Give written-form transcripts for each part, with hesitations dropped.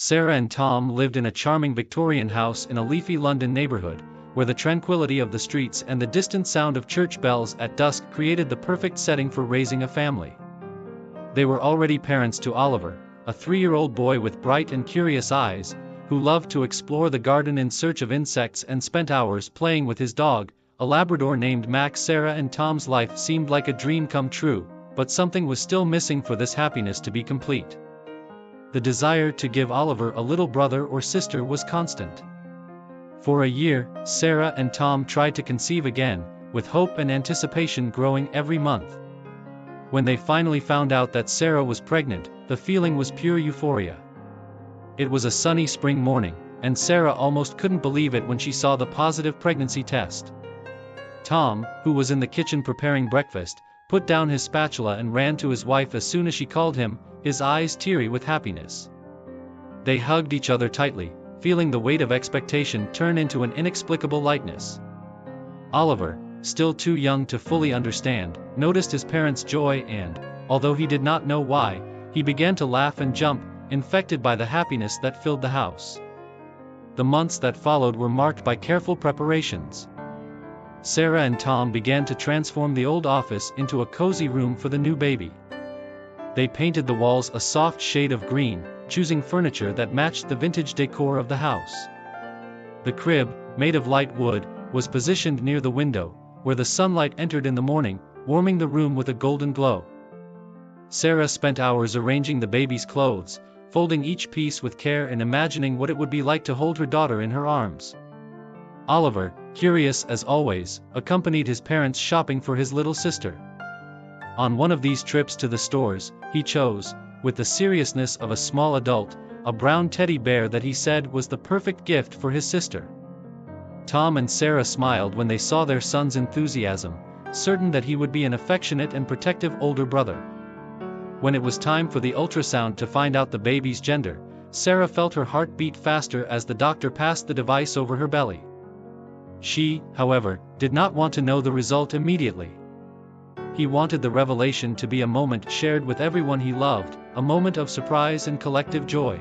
Sarah and Tom lived in a charming Victorian house in a leafy London neighborhood, where the tranquility of the streets and the distant sound of church bells at dusk created the perfect setting for raising a family. They were already parents to Oliver, a 3-year-old boy with bright and curious eyes, who loved to explore the garden in search of insects and spent hours playing with his dog, a Labrador named Max. Sarah and Tom's life seemed like a dream come true, but something was still missing for this happiness to be complete. The desire to give Oliver a little brother or sister was constant. For a year, Sarah and Tom tried to conceive again, with hope and anticipation growing every month. When they finally found out that Sarah was pregnant, the feeling was pure euphoria. It was a sunny spring morning, and Sarah almost couldn't believe it when she saw the positive pregnancy test. Tom, who was in the kitchen preparing breakfast, put down his spatula and ran to his wife as soon as she called him, his eyes teary with happiness. They hugged each other tightly, feeling the weight of expectation turn into an inexplicable lightness. Oliver, still too young to fully understand, noticed his parents' joy and, although he did not know why, he began to laugh and jump, infected by the happiness that filled the house. The months that followed were marked by careful preparations. Sarah and Tom began to transform the old office into a cozy room for the new baby. They painted the walls a soft shade of green, choosing furniture that matched the vintage decor of the house. The crib, made of light wood, was positioned near the window, where the sunlight entered in the morning, warming the room with a golden glow. Sarah spent hours arranging the baby's clothes, folding each piece with care and imagining what it would be like to hold her daughter in her arms. Oliver, curious as always, accompanied his parents shopping for his little sister. On one of these trips to the stores, he chose, with the seriousness of a small adult, a brown teddy bear that he said was the perfect gift for his sister. Tom and Sarah smiled when they saw their son's enthusiasm, certain that he would be an affectionate and protective older brother. When it was time for the ultrasound to find out the baby's gender, Sarah felt her heart beat faster as the doctor passed the device over her belly. She, however, did not want to know the result immediately. He wanted the revelation to be a moment shared with everyone he loved, a moment of surprise and collective joy.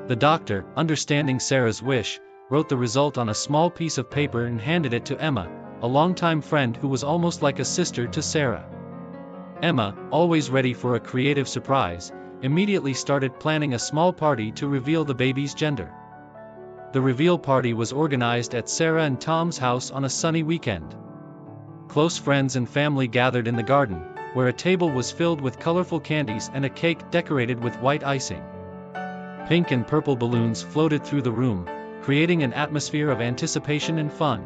The doctor, understanding Sarah's wish, wrote the result on a small piece of paper and handed it to Emma, a longtime friend who was almost like a sister to Sarah. Emma, always ready for a creative surprise, immediately started planning a small party to reveal the baby's gender. The reveal party was organized at Sarah and Tom's house on a sunny weekend. Close friends and family gathered in the garden, where a table was filled with colorful candies and a cake decorated with white icing. Pink and purple balloons floated through the room, creating an atmosphere of anticipation and fun.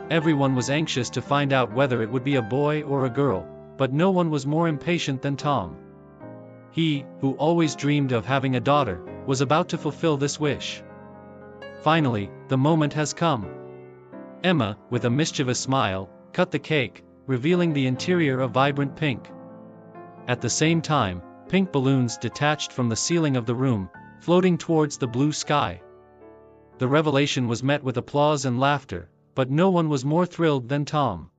Everyone was anxious to find out whether it would be a boy or a girl, but no one was more impatient than Tom. He, who always dreamed of having a daughter, was about to fulfill this wish. Finally, the moment has come. Emma, with a mischievous smile, cut the cake, revealing the interior of vibrant pink. At the same time, pink balloons detached from the ceiling of the room, floating towards the blue sky. The revelation was met with applause and laughter, but no one was more thrilled than Tom.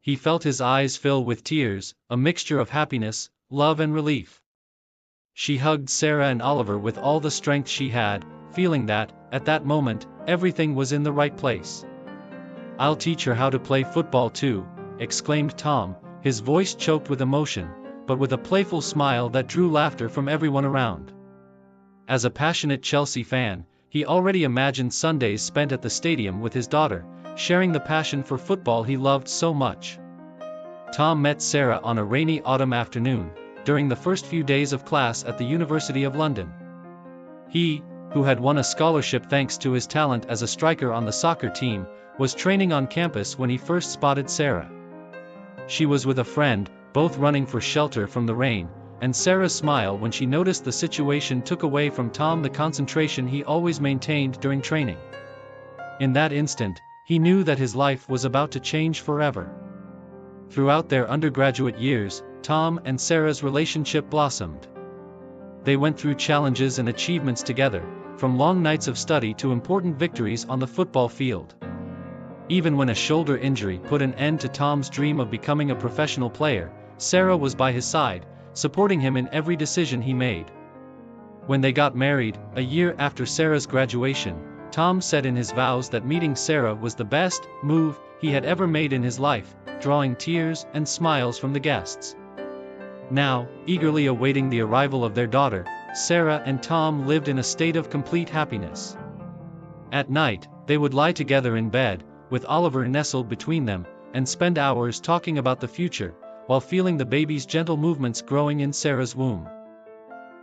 He felt his eyes fill with tears, a mixture of happiness, love and relief. She hugged Sarah and Oliver with all the strength she had, feeling that, at that moment, everything was in the right place. "I'll teach her how to play football too," exclaimed Tom, his voice choked with emotion, but with a playful smile that drew laughter from everyone around. As a passionate Chelsea fan, he already imagined Sundays spent at the stadium with his daughter, sharing the passion for football he loved so much. Tom met Sarah on a rainy autumn afternoon, during the first few days of class at the University of London. He, who had won a scholarship thanks to his talent as a striker on the soccer team, was training on campus when he first spotted Sarah. She was with a friend, both running for shelter from the rain, and Sarah's smile when she noticed the situation took away from Tom the concentration he always maintained during training. In that instant, he knew that his life was about to change forever. Throughout their undergraduate years, Tom and Sarah's relationship blossomed. They went through challenges and achievements together, from long nights of study to important victories on the football field. Even when a shoulder injury put an end to Tom's dream of becoming a professional player, Sarah was by his side, supporting him in every decision he made. When they got married, a year after Sarah's graduation, Tom said in his vows that meeting Sarah was the best move he had ever made in his life, drawing tears and smiles from the guests. Now, eagerly awaiting the arrival of their daughter, Sarah and Tom lived in a state of complete happiness. At night, they would lie together in bed, with Oliver nestled between them, and spend hours talking about the future, while feeling the baby's gentle movements growing in Sarah's womb.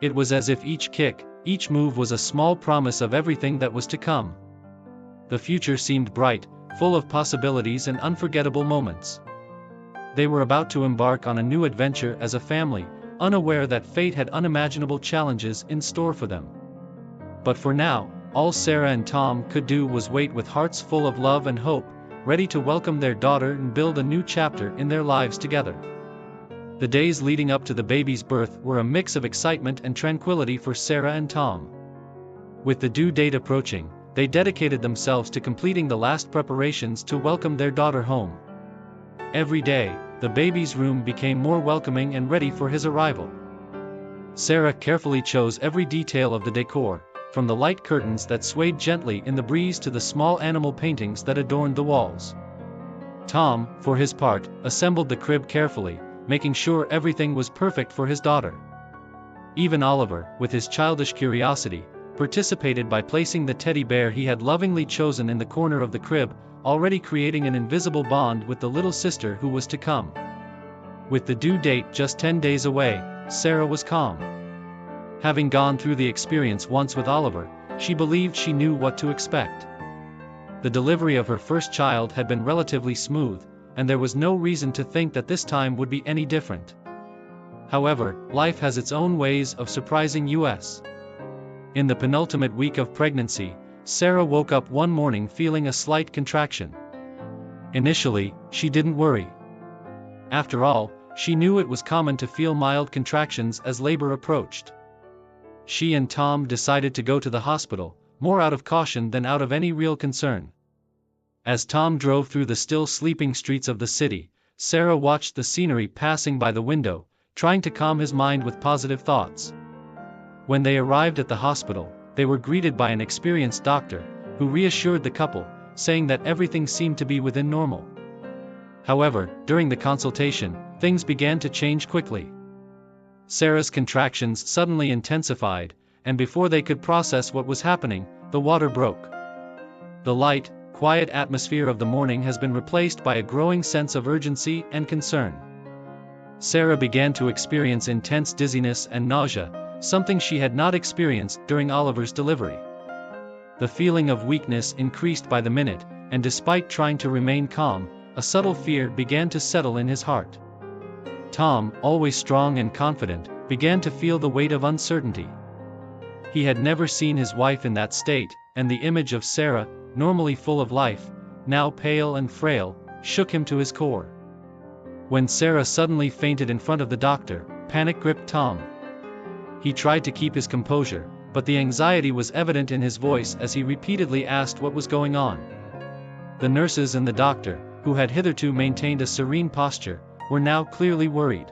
It was as if each kick, each move was a small promise of everything that was to come. The future seemed bright, full of possibilities and unforgettable moments. They were about to embark on a new adventure as a family, unaware that fate had unimaginable challenges in store for them. But for now, all Sarah and Tom could do was wait with hearts full of love and hope, ready to welcome their daughter and build a new chapter in their lives together. The days leading up to the baby's birth were a mix of excitement and tranquility for Sarah and Tom. With the due date approaching, they dedicated themselves to completing the last preparations to welcome their daughter home. Every day, the baby's room became more welcoming and ready for his arrival. Sarah carefully chose every detail of the decor, from the light curtains that swayed gently in the breeze to the small animal paintings that adorned the walls. Tom, for his part, assembled the crib carefully, making sure everything was perfect for his daughter. Even Oliver, with his childish curiosity, participated by placing the teddy bear he had lovingly chosen in the corner of the crib, already creating an invisible bond with the little sister who was to come. With the due date just 10 days away, Sarah was calm. Having gone through the experience once with Oliver, she believed she knew what to expect. The delivery of her first child had been relatively smooth, and there was no reason to think that this time would be any different. However, life has its own ways of surprising us. In the penultimate week of pregnancy, Sarah woke up one morning feeling a slight contraction. Initially, she didn't worry. After all, she knew it was common to feel mild contractions as labor approached. She and Tom decided to go to the hospital, more out of caution than out of any real concern. As Tom drove through the still sleeping streets of the city, Sarah watched the scenery passing by the window, trying to calm his mind with positive thoughts. When they arrived at the hospital, they were greeted by an experienced doctor, who reassured the couple, saying that everything seemed to be within normal. However, during the consultation, things began to change quickly. Sarah's contractions suddenly intensified, and before they could process what was happening, the water broke. The light, quiet atmosphere of the morning has been replaced by a growing sense of urgency and concern. Sarah began to experience intense dizziness and nausea, something she had not experienced during Oliver's delivery. The feeling of weakness increased by the minute, and despite trying to remain calm, a subtle fear began to settle in his heart. Tom, always strong and confident, began to feel the weight of uncertainty. He had never seen his wife in that state, and the image of Sarah, normally full of life, now pale and frail, shook him to his core. When Sarah suddenly fainted in front of the doctor, panic gripped Tom. He tried to keep his composure, but the anxiety was evident in his voice as he repeatedly asked what was going on. The nurses and the doctor, who had hitherto maintained a serene posture, were now clearly worried.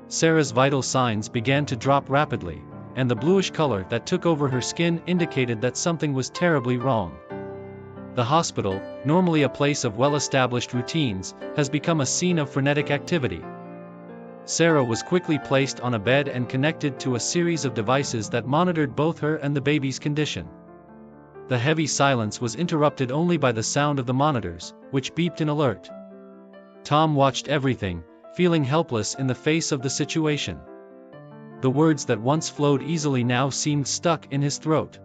Sarah's vital signs began to drop rapidly, and the bluish color that took over her skin indicated that something was terribly wrong. The hospital, normally a place of well-established routines, has become a scene of frenetic activity. Sarah was quickly placed on a bed and connected to a series of devices that monitored both her and the baby's condition. The heavy silence was interrupted only by the sound of the monitors, which beeped in alert. Tom watched everything, feeling helpless in the face of the situation. The words that once flowed easily now seemed stuck in his throat.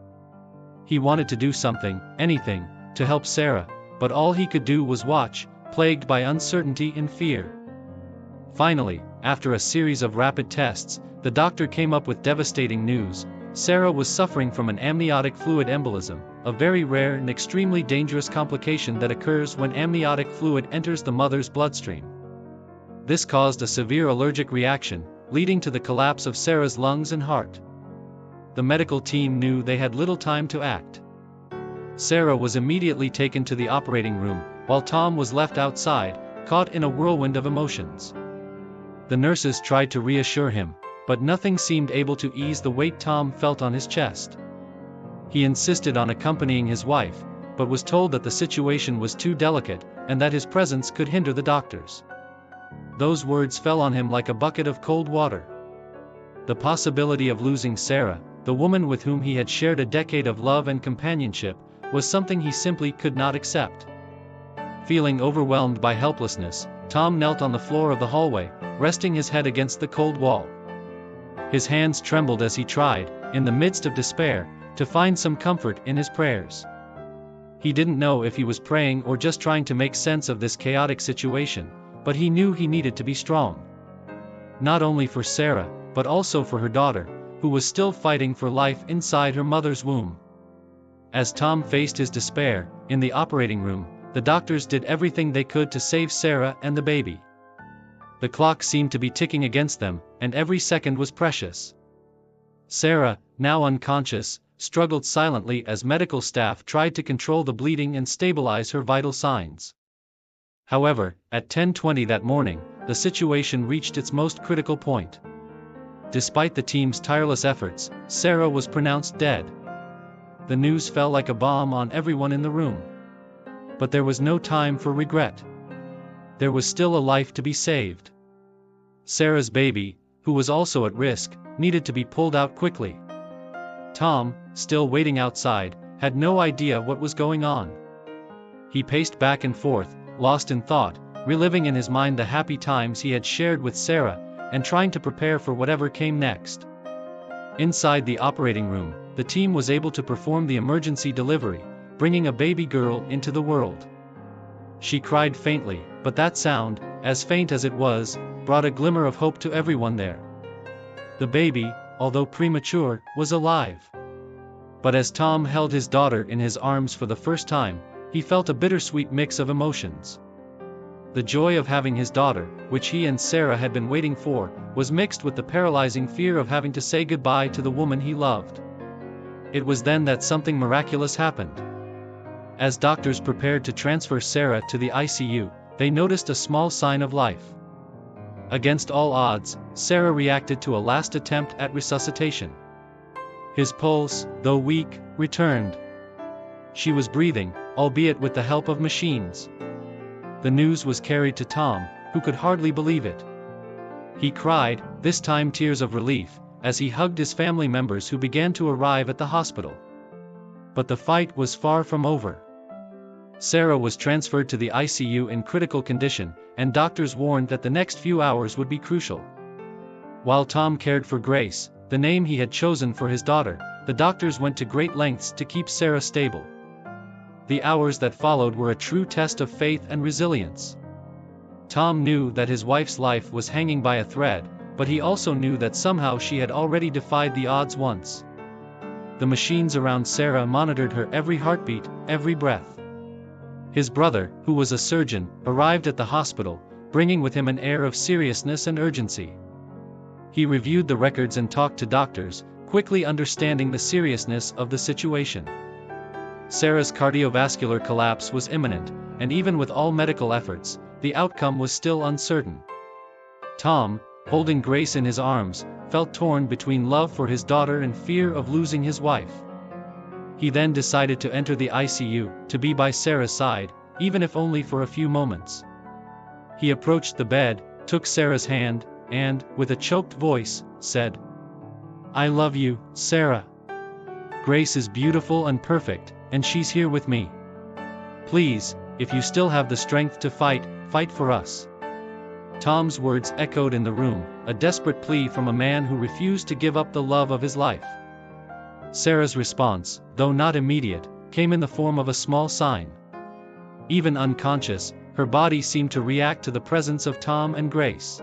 He wanted to do something, anything, to help Sarah, but all he could do was watch, plagued by uncertainty and fear. Finally, after a series of rapid tests, the doctor came up with devastating news. Sarah was suffering from an amniotic fluid embolism, a very rare and extremely dangerous complication that occurs when amniotic fluid enters the mother's bloodstream. This caused a severe allergic reaction, leading to the collapse of Sarah's lungs and heart. The medical team knew they had little time to act. Sarah was immediately taken to the operating room, while Tom was left outside, caught in a whirlwind of emotions. The nurses tried to reassure him, but nothing seemed able to ease the weight Tom felt on his chest. He insisted on accompanying his wife, but was told that the situation was too delicate, and that his presence could hinder the doctors. Those words fell on him like a bucket of cold water. The possibility of losing Sarah, the woman with whom he had shared a decade of love and companionship, was something he simply could not accept. Feeling overwhelmed by helplessness, Tom knelt on the floor of the hallway, resting his head against the cold wall. His hands trembled as he tried, in the midst of despair, to find some comfort in his prayers. He didn't know if he was praying or just trying to make sense of this chaotic situation, but he knew he needed to be strong. Not only for Sarah, but also for her daughter, who was still fighting for life inside her mother's womb. As Tom faced his despair, in the operating room, the doctors did everything they could to save Sarah and the baby. The clock seemed to be ticking against them, and every second was precious. Sarah, now unconscious, struggled silently as medical staff tried to control the bleeding and stabilize her vital signs. However, at 10:20 that morning, the situation reached its most critical point. Despite the team's tireless efforts, Sarah was pronounced dead. The news fell like a bomb on everyone in the room. But there was no time for regret. There was still a life to be saved. Sarah's baby, who was also at risk, needed to be pulled out quickly. Tom, still waiting outside, had no idea what was going on. He paced back and forth, lost in thought, reliving in his mind the happy times he had shared with Sarah, and trying to prepare for whatever came next. Inside the operating room, the team was able to perform the emergency delivery, bringing a baby girl into the world. She cried faintly, but that sound, as faint as it was, brought a glimmer of hope to everyone there. The baby, although premature, was alive. But as Tom held his daughter in his arms for the first time, he felt a bittersweet mix of emotions. The joy of having his daughter, which he and Sarah had been waiting for, was mixed with the paralyzing fear of having to say goodbye to the woman he loved. It was then that something miraculous happened. As doctors prepared to transfer Sarah to the ICU, they noticed a small sign of life. Against all odds, Sarah reacted to a last attempt at resuscitation. His pulse, though weak, returned. She was breathing, albeit with the help of machines. The news was carried to Tom, who could hardly believe it. He cried, this time tears of relief, as he hugged his family members who began to arrive at the hospital. But the fight was far from over. Sarah was transferred to the ICU in critical condition, and doctors warned that the next few hours would be crucial. While Tom cared for Grace, the name he had chosen for his daughter, the doctors went to great lengths to keep Sarah stable. The hours that followed were a true test of faith and resilience. Tom knew that his wife's life was hanging by a thread, but he also knew that somehow she had already defied the odds once. The machines around Sarah monitored her every heartbeat, every breath. His brother, who was a surgeon, arrived at the hospital, bringing with him an air of seriousness and urgency. He reviewed the records and talked to doctors, quickly understanding the seriousness of the situation. Sarah's cardiovascular collapse was imminent, and even with all medical efforts, the outcome was still uncertain. Tom, holding Grace in his arms, felt torn between love for his daughter and fear of losing his wife. He then decided to enter the ICU, to be by Sarah's side, even if only for a few moments. He approached the bed, took Sarah's hand, and, with a choked voice, said, "I love you, Sarah. Grace is beautiful and perfect, and she's here with me. Please, if you still have the strength to fight, fight for us." Tom's words echoed in the room, a desperate plea from a man who refused to give up the love of his life. Sarah's response, though not immediate, came in the form of a small sign. Even unconscious, her body seemed to react to the presence of Tom and Grace.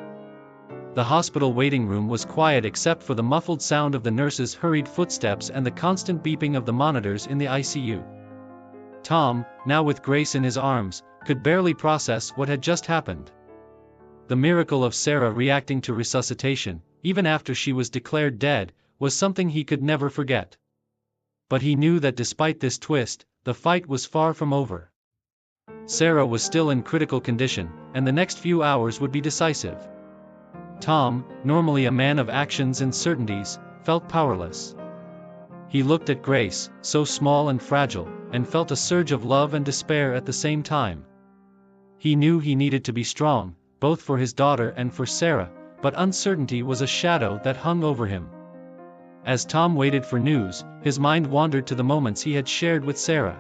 The hospital waiting room was quiet except for the muffled sound of the nurses' hurried footsteps and the constant beeping of the monitors in the ICU. Tom, now with Grace in his arms, could barely process what had just happened. The miracle of Sarah reacting to resuscitation, even after she was declared dead, was something he could never forget. But he knew that despite this twist, the fight was far from over. Sarah was still in critical condition, and the next few hours would be decisive. Tom, normally a man of actions and certainties, felt powerless. He looked at Grace, so small and fragile, and felt a surge of love and despair at the same time. He knew he needed to be strong, both for his daughter and for Sarah, but uncertainty was a shadow that hung over him. As Tom waited for news, his mind wandered to the moments he had shared with Sarah.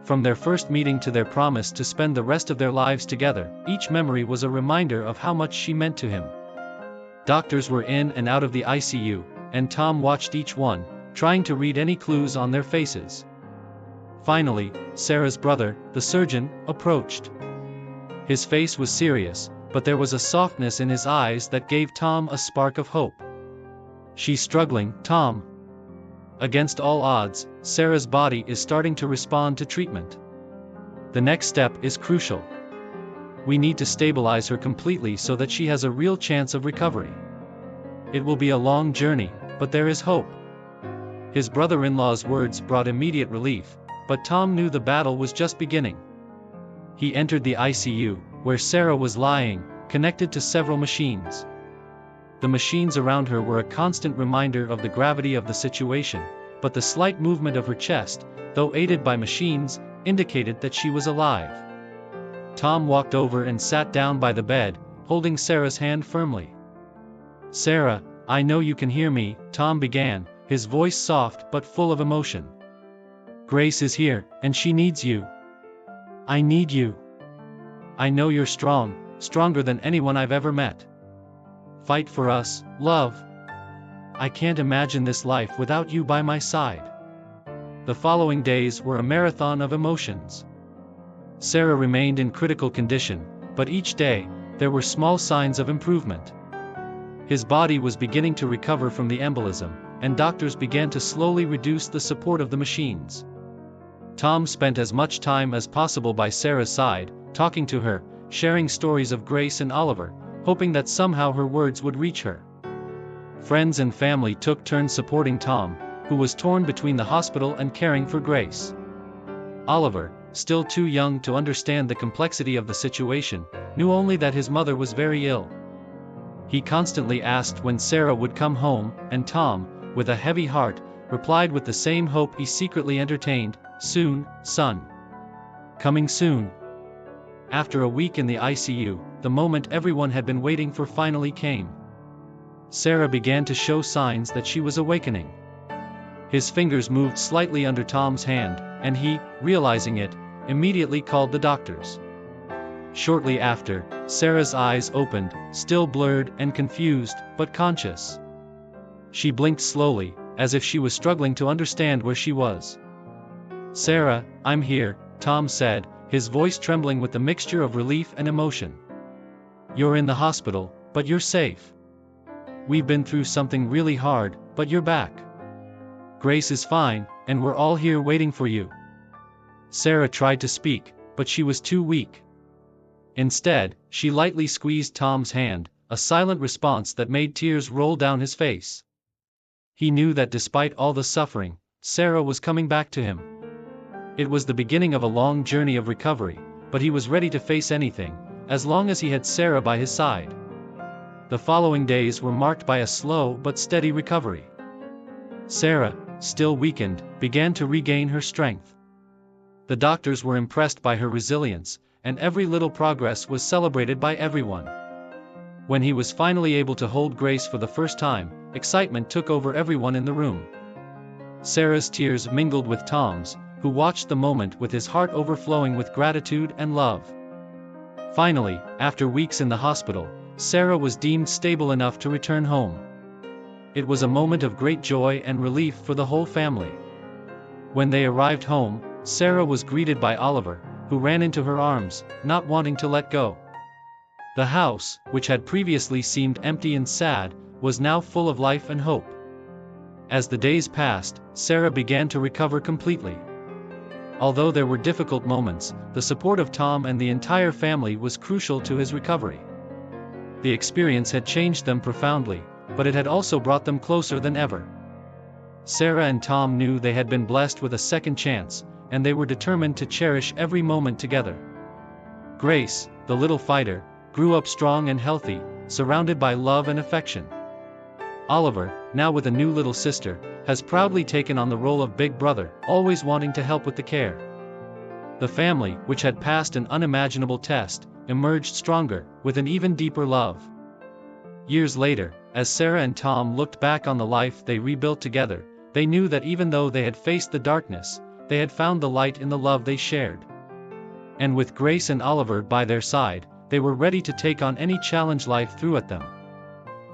From their first meeting to their promise to spend the rest of their lives together, each memory was a reminder of how much she meant to him. Doctors were in and out of the ICU, and Tom watched each one, trying to read any clues on their faces. Finally, Sarah's brother, the surgeon, approached. His face was serious, but there was a softness in his eyes that gave Tom a spark of hope. "She's struggling, Tom. Against all odds, Sarah's body is starting to respond to treatment. The next step is crucial. We need to stabilize her completely so that she has a real chance of recovery. It will be a long journey, but there is hope." His brother-in-law's words brought immediate relief, but Tom knew the battle was just beginning. He entered the ICU, where Sarah was lying, connected to several machines. The machines around her were a constant reminder of the gravity of the situation, but the slight movement of her chest, though aided by machines, indicated that she was alive. Tom walked over and sat down by the bed, holding Sarah's hand firmly. "Sarah, I know you can hear me," Tom began, his voice soft but full of emotion. "Grace is here, and she needs you. I need you. I know you're strong, stronger than anyone I've ever met. Fight for us, love. I can't imagine this life without you by my side." The following days were a marathon of emotions. Sarah remained in critical condition, but each day, there were small signs of improvement. His body was beginning to recover from the embolism, and doctors began to slowly reduce the support of the machines. Tom spent as much time as possible by Sarah's side, talking to her, sharing stories of Grace and Oliver, hoping that somehow her words would reach her. Friends and family took turns supporting Tom, who was torn between the hospital and caring for Grace. Oliver, still too young to understand the complexity of the situation, knew only that his mother was very ill. He constantly asked when Sarah would come home, and Tom, with a heavy heart, replied with the same hope he secretly entertained, "Soon, son. Coming soon." After a week in the ICU, the moment everyone had been waiting for finally came. Sarah began to show signs that she was awakening. His fingers moved slightly under Tom's hand, and he, realizing it, immediately called the doctors. Shortly after, Sarah's eyes opened, still blurred and confused, but conscious. She blinked slowly, as if she was struggling to understand where she was. "Sarah, I'm here," Tom said, his voice trembling with the mixture of relief and emotion. "You're in the hospital, but you're safe. We've been through something really hard, but you're back. Grace is fine, and we're all here waiting for you." Sarah tried to speak, but she was too weak. Instead, she lightly squeezed Tom's hand, a silent response that made tears roll down his face. He knew that despite all the suffering, Sarah was coming back to him. It was the beginning of a long journey of recovery, but he was ready to face anything, as long as he had Sarah by his side. The following days were marked by a slow but steady recovery. Sarah, still weakened, began to regain her strength. The doctors were impressed by her resilience, and every little progress was celebrated by everyone. When he was finally able to hold Grace for the first time, excitement took over everyone in the room. Sarah's tears mingled with Tom's, who watched the moment with his heart overflowing with gratitude and love. Finally, after weeks in the hospital, Sarah was deemed stable enough to return home. It was a moment of great joy and relief for the whole family. When they arrived home, Sarah was greeted by Oliver, who ran into her arms, not wanting to let go. The house, which had previously seemed empty and sad, was now full of life and hope. As the days passed, Sarah began to recover completely. Although there were difficult moments, the support of Tom and the entire family was crucial to his recovery. The experience had changed them profoundly, but it had also brought them closer than ever. Sarah and Tom knew they had been blessed with a second chance, and they were determined to cherish every moment together. Grace, the little fighter, grew up strong and healthy, surrounded by love and affection. Oliver, now with a new little sister, has proudly taken on the role of big brother, always wanting to help with the care. The family, which had passed an unimaginable test, emerged stronger, with an even deeper love. Years later, as Sarah and Tom looked back on the life they rebuilt together, they knew that even though they had faced the darkness, they had found the light in the love they shared. And with Grace and Oliver by their side, they were ready to take on any challenge life threw at them.